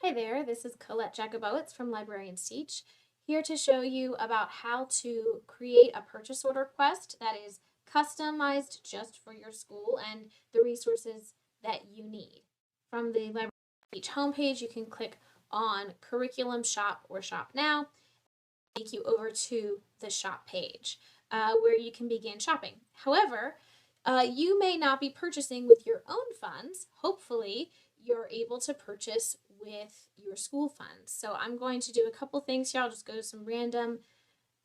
Hi there, this is Colette Jacobowitz from Librarians Teach, here to show you about how to create a purchase order request that is customized just for your school and the resources that you need. From the Librarians Teach homepage, you can click on Curriculum Shop or Shop Now, take you over to the shop page where you can begin shopping. However, you may not be purchasing with your own funds. Hopefully, you're able to purchase with your school funds. So I'm going to do a couple things here. I'll just go to some random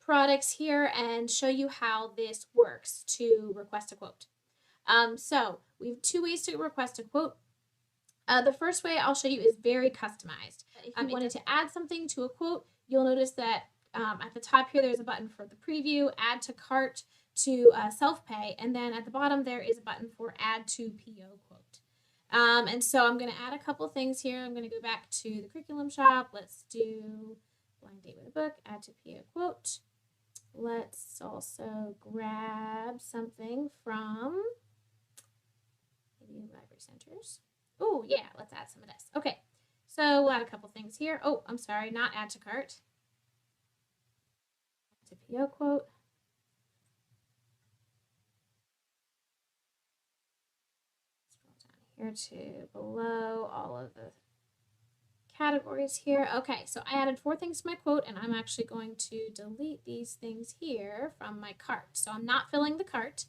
products here and show you how this works to request a quote. So we have two ways to request a quote. The first way I'll show you is very customized. If you wanted to add something to a quote, you'll notice that at the top here there's a button for the preview, add to cart, to self-pay, and then at the bottom there is a button for add to PO quote. And so I'm going to add a couple things here. I'm going to go back to the curriculum shop. Let's do blind date with a book, add to PO quote. Let's also grab something from maybe library centers. Oh yeah, let's add some of this. Okay, so we'll add a couple things here. Oh, I'm sorry, not add to cart. Add to PO quote. Here to below all of the categories here. Okay, so I added 4 things to my quote, and I'm actually going to delete these things here from my cart. So I'm not filling the cart.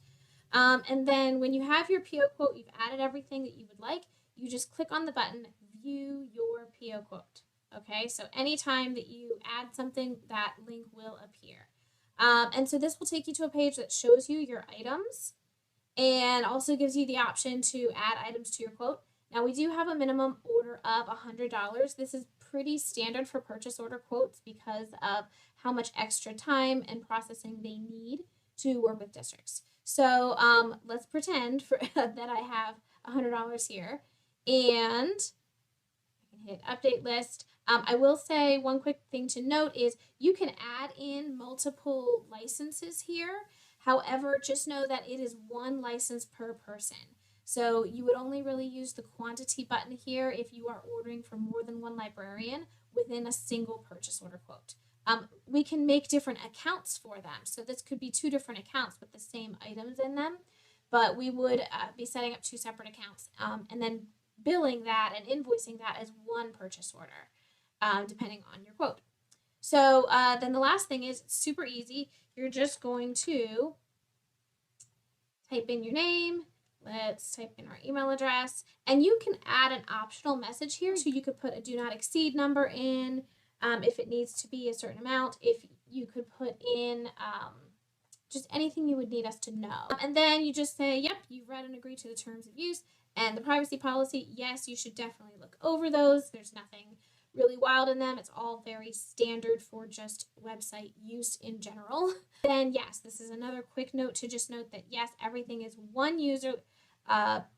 And then when you have your PO quote, you've added everything that you would like, you just click on the button, view your PO quote. Okay, so anytime that you add something, that link will appear. And so this will take you to a page that shows you your items and also gives you the option to add items to your quote. Now we do have a minimum order of $100. This is pretty standard for purchase order quotes because of how much extra time and processing they need to work with districts. So let's pretend that I have $100 here, and I can hit update list. I will say one quick thing to note is you can add in multiple licenses here. However, just know that it is 1 license per person. So you would only really use the quantity button here if you are ordering from more than 1 librarian within a single purchase order quote. We can make different accounts for them. So this could be 2 different accounts with the same items in them, but we would be setting up 2 separate accounts and then billing that and invoicing that as 1 purchase order, depending on your quote. So then the last thing is super easy. You're just going to type in your name. Let's type in our email address. And you can add an optional message here. So you could put a do not exceed number in if it needs to be a certain amount. If you could put in just anything you would need us to know. And then you just say, yep, you've read and agreed to the terms of use. And the privacy policy, yes, you should definitely look over those. There's nothing really wild in them. It's all very standard for just website use in general. Then yes, this is another quick note to just note that yes, everything is 1 user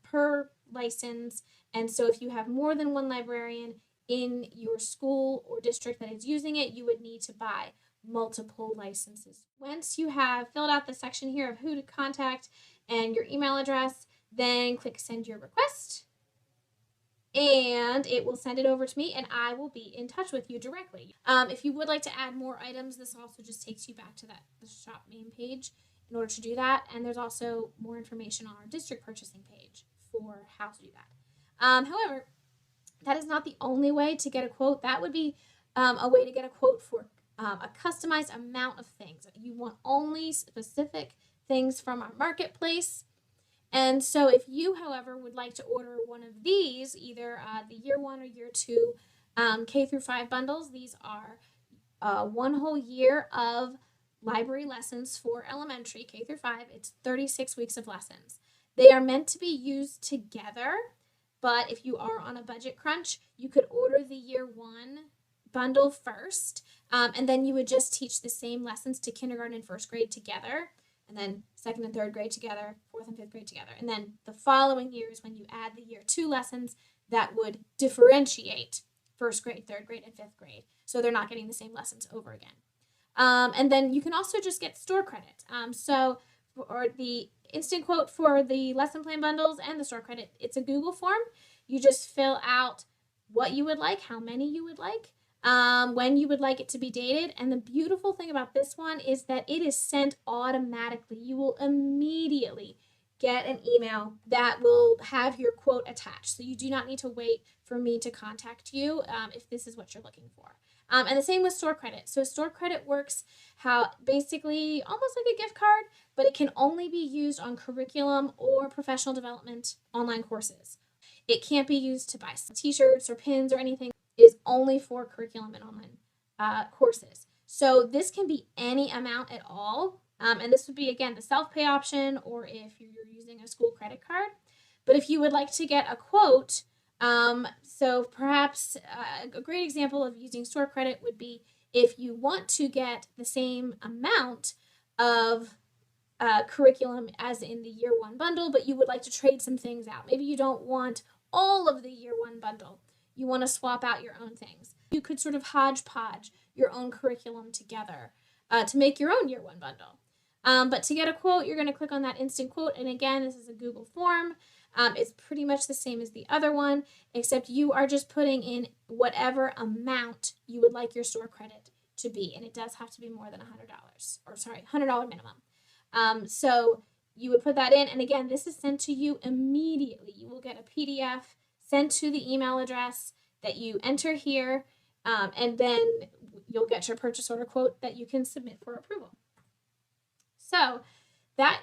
per license. And so if you have more than 1 librarian in your school or district that is using it, you would need to buy multiple licenses. Once you have filled out the section here of who to contact and your email address, then click send your request. And it will send it over to me and I will be in touch with you directly. If you would like to add more items, this also just takes you back to the shop main page in order to do that. And there's also more information on our district purchasing page for how to do that. However, that is not the only way to get a quote. That would be a way to get a quote for a customized amount of things. You want only specific things from our marketplace. And so if you, however, would like to order one of these, either the year 1 or year 2 K through 5 bundles, these are 1 whole year of library lessons for elementary K through 5. It's 36 weeks of lessons. They are meant to be used together, but if you are on a budget crunch, you could order the year 1 bundle first, and then you would just teach the same lessons to kindergarten and 1st grade together. And then 2nd and 3rd grade together, 4th and 5th grade together. And then the following year is when you add the year 2 lessons that would differentiate 1st grade, 3rd grade, and 5th grade. So they're not getting the same lessons over again. And then you can also just get store credit. So for the instant quote for the lesson plan bundles and the store credit, it's a Google form. You just fill out what you would like, how many you would like, when you would like it to be dated. And the beautiful thing about this one is that it is sent automatically. You will immediately get an email that will have your quote attached. So you do not need to wait for me to contact you if this is what you're looking for. And the same with store credit. So store credit works how basically almost like a gift card, but it can only be used on curriculum or professional development online courses. It can't be used to buy t-shirts or pins or anything. It is only for curriculum and online courses. So this can be any amount at all. And this would be, again, the self-pay option, or if you're using a school credit card. But if you would like to get a quote, so perhaps a great example of using store credit would be if you want to get the same amount of curriculum as in the year one bundle, but you would like to trade some things out. Maybe you don't want all of the year one bundle. You want to swap out your own things. You could sort of hodgepodge your own curriculum together to make your own year one bundle. But to get a quote, you're going to click on that instant quote. And again, this is a Google form. It's pretty much the same as the other one, except you are just putting in whatever amount you would like your store credit to be. And it does have to be more than $100, or sorry, $100 minimum. So you would put that in. And again, this is sent to you immediately. You will get a PDF sent to the email address that you enter here. And then you'll get your purchase order quote that you can submit for approval. So that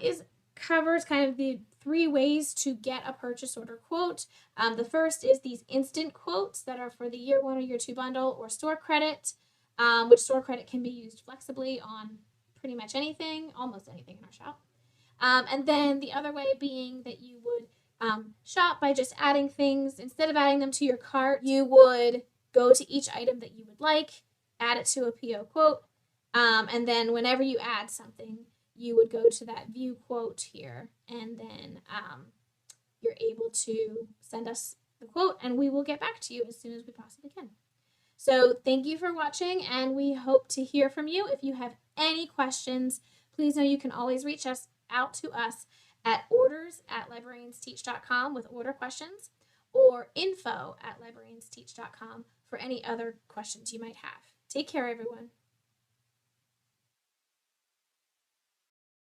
covers kind of the 3 ways to get a purchase order quote. The first is these instant quotes that are for the year 1 or year 2 bundle, or store credit, which store credit can be used flexibly on pretty much anything, almost anything in our shop. And then the other way being that you would shop by just adding things. Instead of adding them to your cart, you would go to each item that you would like, add it to a PO quote, and then whenever you add something, you would go to that view quote here, and then you're able to send us the quote, and we will get back to you as soon as we possibly can. So thank you for watching, and we hope to hear from you. If you have any questions, please know you can always reach out to us at orders@librariansteach.com with order questions, or info@librariansteach.com for any other questions you might have. Take care, everyone.